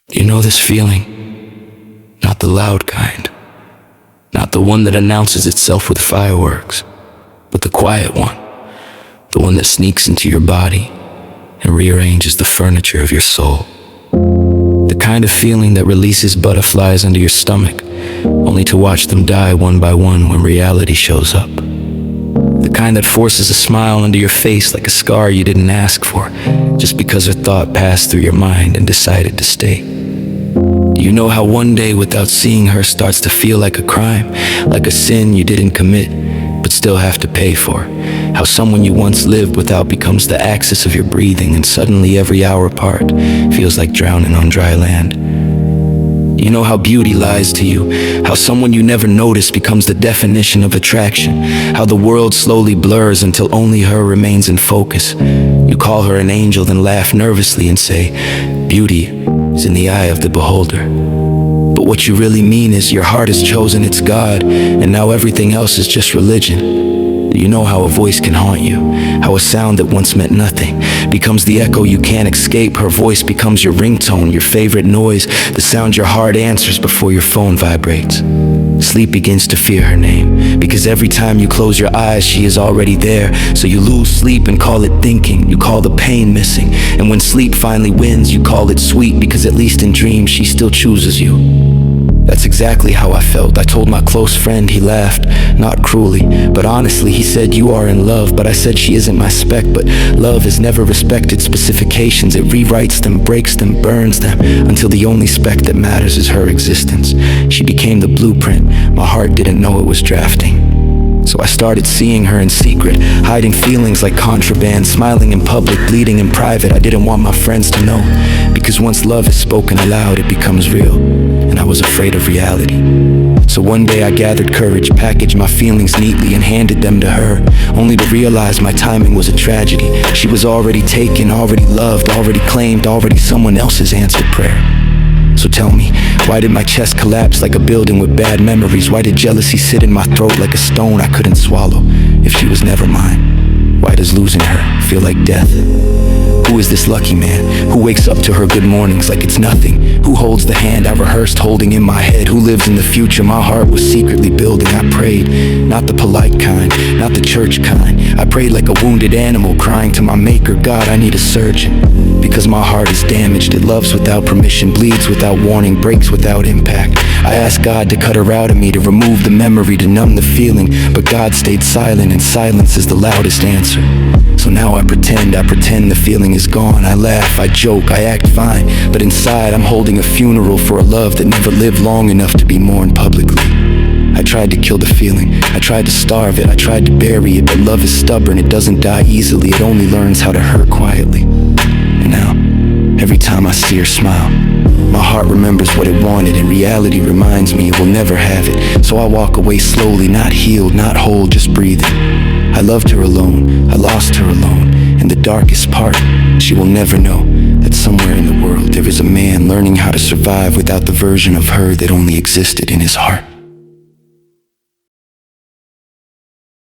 You know this feeling? Not the loud kind. Not the one that announces itself with fireworks, but the quiet one. The one that sneaks into your body and rearranges the furniture of your soul. The kind of feeling that releases butterflies under your stomach, only to watch them die one by one when reality shows up. The kind that forces a smile under your face like a scar you didn't ask for, just because a thought passed through your mind and decided to stay. Do you know how one day without seeing her starts to feel like a crime, like a sin you didn't commit, but still have to pay for? How someone you once lived without becomes the axis of your breathing, and suddenly every hour apart feels like drowning on dry land. You know how beauty lies to you, how someone you never noticed becomes the definition of attraction, how the world slowly blurs until only her remains in focus. You call her an angel, then laugh nervously and say, beauty is in the eye of the beholder. But what you really mean is your heart has chosen its God, and now everything else is just religion. You know how a voice can haunt you, how a sound that once meant nothing becomes the echo you can't escape. Her voice becomes your ringtone, your favorite noise, the sound your heart answers before your phone vibrates. Sleep begins to fear her name, because every time you close your eyes, she is already there. So you lose sleep and call it thinking, you call the pain missing. And when sleep finally wins, you call it sweet, because at least in dreams, she still chooses you. That's exactly how I felt. I told my close friend, he laughed, not cruelly, but honestly. He said, you are in love, but I said she isn't my spec. But love has never respected specifications. It rewrites them, breaks them, burns them, until the only spec that matters is her existence. She became the blueprint my heart didn't know it was drafting. So I started seeing her in secret, hiding feelings like contraband, smiling in public, bleeding in private. I didn't want my friends to know, because once love is spoken aloud, it becomes real, and I was afraid of reality. So one day I gathered courage, packaged my feelings neatly, and handed them to her, only to realize my timing was a tragedy. She was already taken, already loved, already claimed, already someone else's answered prayer. So tell me, why did my chest collapse like a building with bad memories? Why did jealousy sit in my throat like a stone I couldn't swallow if she was never mine? Why does losing her feel like death? Who is this lucky man who wakes up to her good mornings like it's nothing? Who holds the hand I rehearsed holding in my head? Who lives in the future my heart was secretly building? I prayed, not the polite kind, not the church kind. I prayed like a wounded animal crying to my maker, God, I need a surgeon. Because my heart is damaged, it loves without permission, bleeds without warning, breaks without impact. I asked God to cut her out of me, to remove the memory, to numb the feeling, but God stayed silent, and silence is the loudest answer. So now I pretend the feeling is gone. I laugh, I joke, I act fine, but inside I'm holding a funeral for a love that never lived long enough to be mourned publicly. I tried to kill the feeling, I tried to starve it, I tried to bury it, but love is stubborn, it doesn't die easily, it only learns how to hurt quietly. And now, every time I see her smile, my heart remembers what it wanted, and reality reminds me it will never have it. So I walk away slowly, not healed, not whole, just breathing. I loved her alone, I lost her alone, and the darkest part, she will never know that somewhere in the world there is a man learning how to survive without the version of her that only existed in his heart.